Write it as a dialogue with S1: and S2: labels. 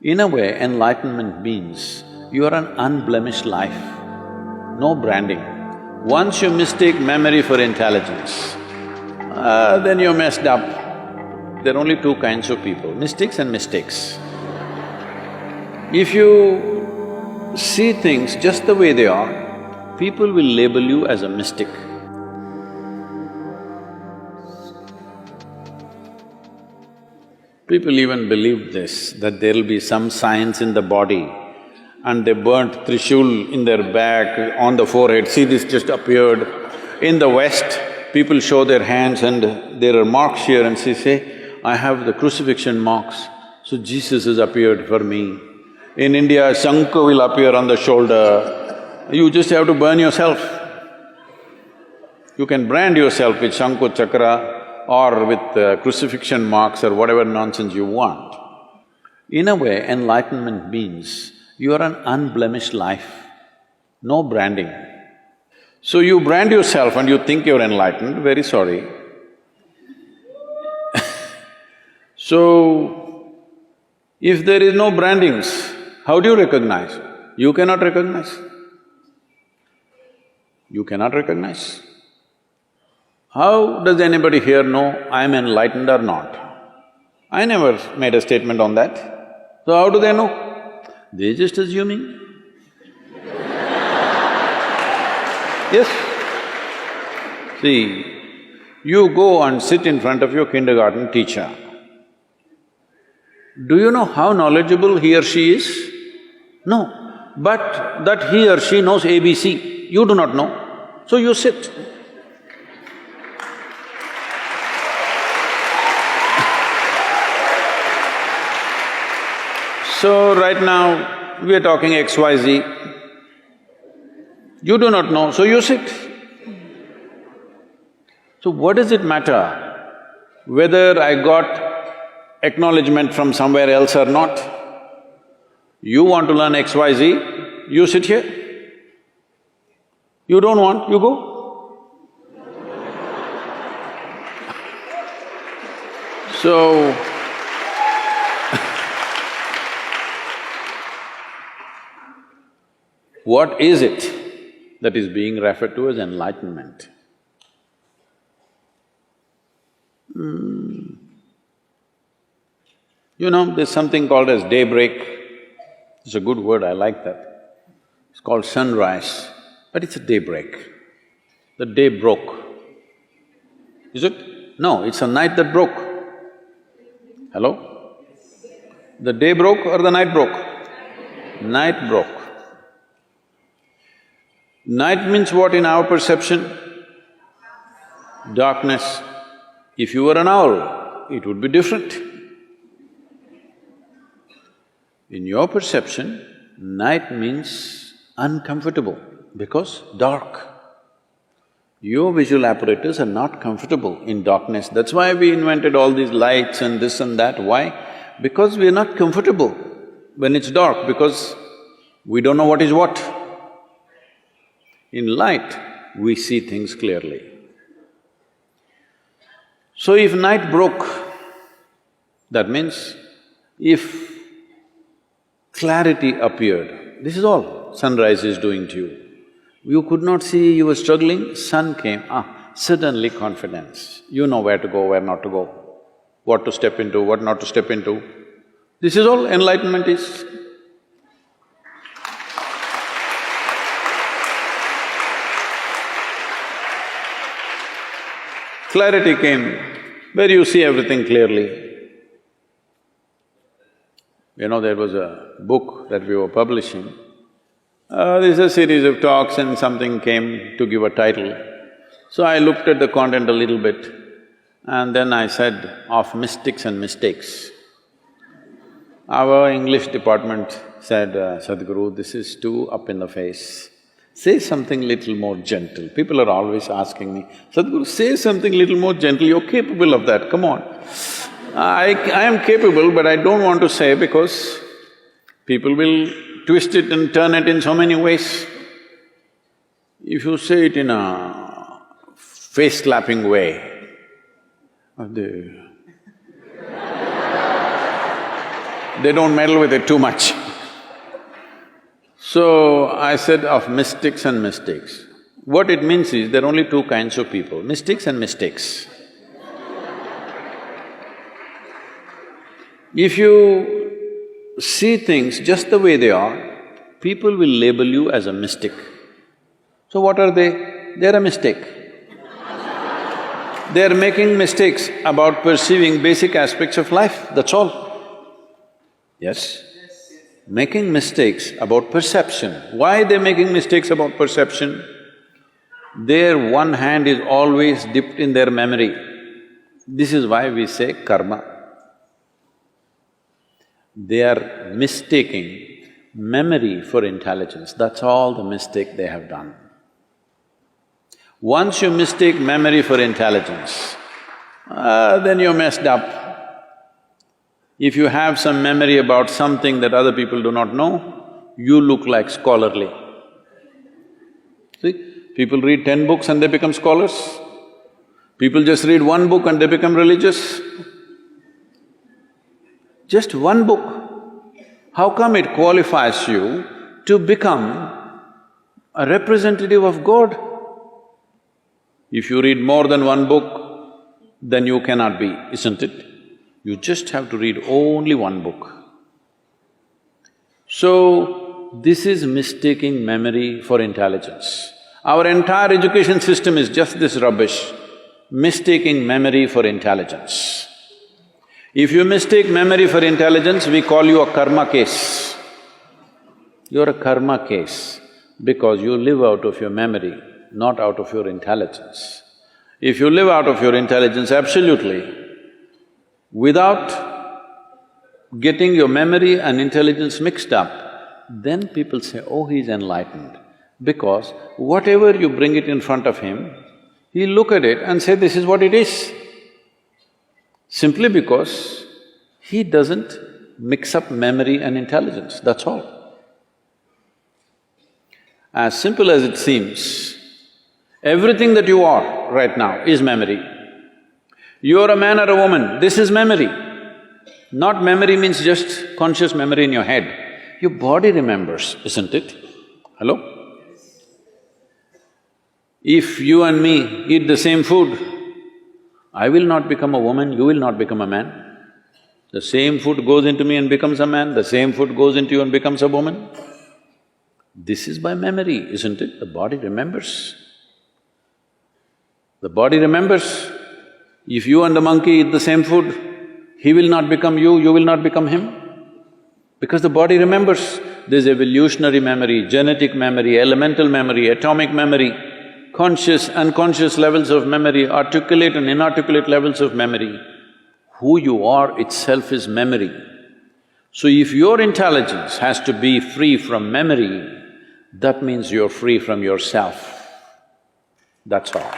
S1: In a way, enlightenment means you are an unblemished life, no branding. Once you mistake memory for intelligence, then you're messed up. There are only two kinds of people, mystics and mistakes. If you see things just the way they are, people will label you as a mystic. People even believed this, that there'll be some science in the body, and they burnt Trishul in their back, on the forehead, see this just appeared. In the West, people show their hands and there are marks here and say, I have the crucifixion marks, so Jesus has appeared for me. In India, Shankha will appear on the shoulder, you just have to burn yourself. You can brand yourself with Shankha Chakra or with crucifixion marks or whatever nonsense you want. In a way, enlightenment means you are an unblemished life, no branding. So you brand yourself and you think you're enlightened, very sorry. So, if there is no brandings, how do you recognize? You cannot recognize. You cannot recognize. How does anybody here know I'm enlightened or not? I never made a statement on that. So how do they know? They're just assuming. Yes. See, you go and sit in front of your kindergarten teacher. Do you know how knowledgeable he or she is? No. But that he or she knows ABC, you do not know. So you sit. So right now, we are talking XYZ. You do not know, so you sit. So what does it matter whether I got acknowledgement from somewhere else or not? You want to learn XYZ, you sit here. You don't want, you go. So, what is it that is being referred to as enlightenment? You know, there's something called as daybreak. It's a good word, I like that. It's called sunrise, but it's a daybreak. The day broke. Is it? No, it's a night that broke. Hello? The day broke or the night broke? Night broke. Night means what in our perception? Darkness. If you were an owl, it would be different. In your perception, night means uncomfortable because dark. Your visual apparatus are not comfortable in darkness. That's why we invented all these lights and this and that. Why? Because we are not comfortable when it's dark, because we don't know what is what. In light, we see things clearly. So if night broke, that means if clarity appeared, this is all sunrise is doing to you. You could not see, you were struggling, sun came, suddenly confidence. You know where to go, where not to go, what to step into, what not to step into. This is all enlightenment is. Clarity came, where you see everything clearly. You know, there was a book that we were publishing. There's a series of talks and something came to give a title. So I looked at the content a little bit and then I said, of mystics and mistakes. Our English department said, Sadhguru, this is too up in the face. Say something little more gentle. People are always asking me, Sadhguru, say something little more gentle, you're capable of that, come on. I am capable, but I don't want to say because people will twist it and turn it in so many ways. If you say it in a face-slapping way, they don't meddle with it too much. So I said of mystics and mistakes. What it means is there are only two kinds of people, mystics and mistakes. If you see things just the way they are, people will label you as a mystic. So what are they? They're a mistake. They're making mistakes about perceiving basic aspects of life, that's all. Yes? Making mistakes about perception. Why they're making mistakes about perception? Their one hand is always dipped in their memory. This is why we say karma. They are mistaking memory for intelligence, that's all the mistake they have done. Once you mistake memory for intelligence, then you're messed up. If you have some memory about something that other people do not know, you look like scholarly. See, people read 10 books and they become scholars. People just read one book and they become religious. Just one book. How come it qualifies you to become a representative of God? If you read more than one book, then you cannot be, isn't it? You just have to read only one book. So, this is mistaking memory for intelligence. Our entire education system is just this rubbish, mistaking memory for intelligence. If you mistake memory for intelligence, we call you a karma case. You're a karma case because you live out of your memory, not out of your intelligence. If you live out of your intelligence absolutely, without getting your memory and intelligence mixed up, then people say, oh, he's enlightened. Because whatever you bring it in front of him, he'll look at it and say, this is what it is. Simply because he doesn't mix up memory and intelligence, that's all. As simple as it seems, everything that you are right now is memory. You're a man or a woman, this is memory. Not memory means just conscious memory in your head. Your body remembers, isn't it? Hello? If you and me eat the same food, I will not become a woman, you will not become a man. The same food goes into me and becomes a man, the same food goes into you and becomes a woman. This is by memory, isn't it? The body remembers. The body remembers. If you and the monkey eat the same food, he will not become you, you will not become him. Because the body remembers. There's evolutionary memory, genetic memory, elemental memory, atomic memory, conscious, unconscious levels of memory, articulate and inarticulate levels of memory. Who you are itself is memory. So if your intelligence has to be free from memory, that means you're free from yourself. That's all.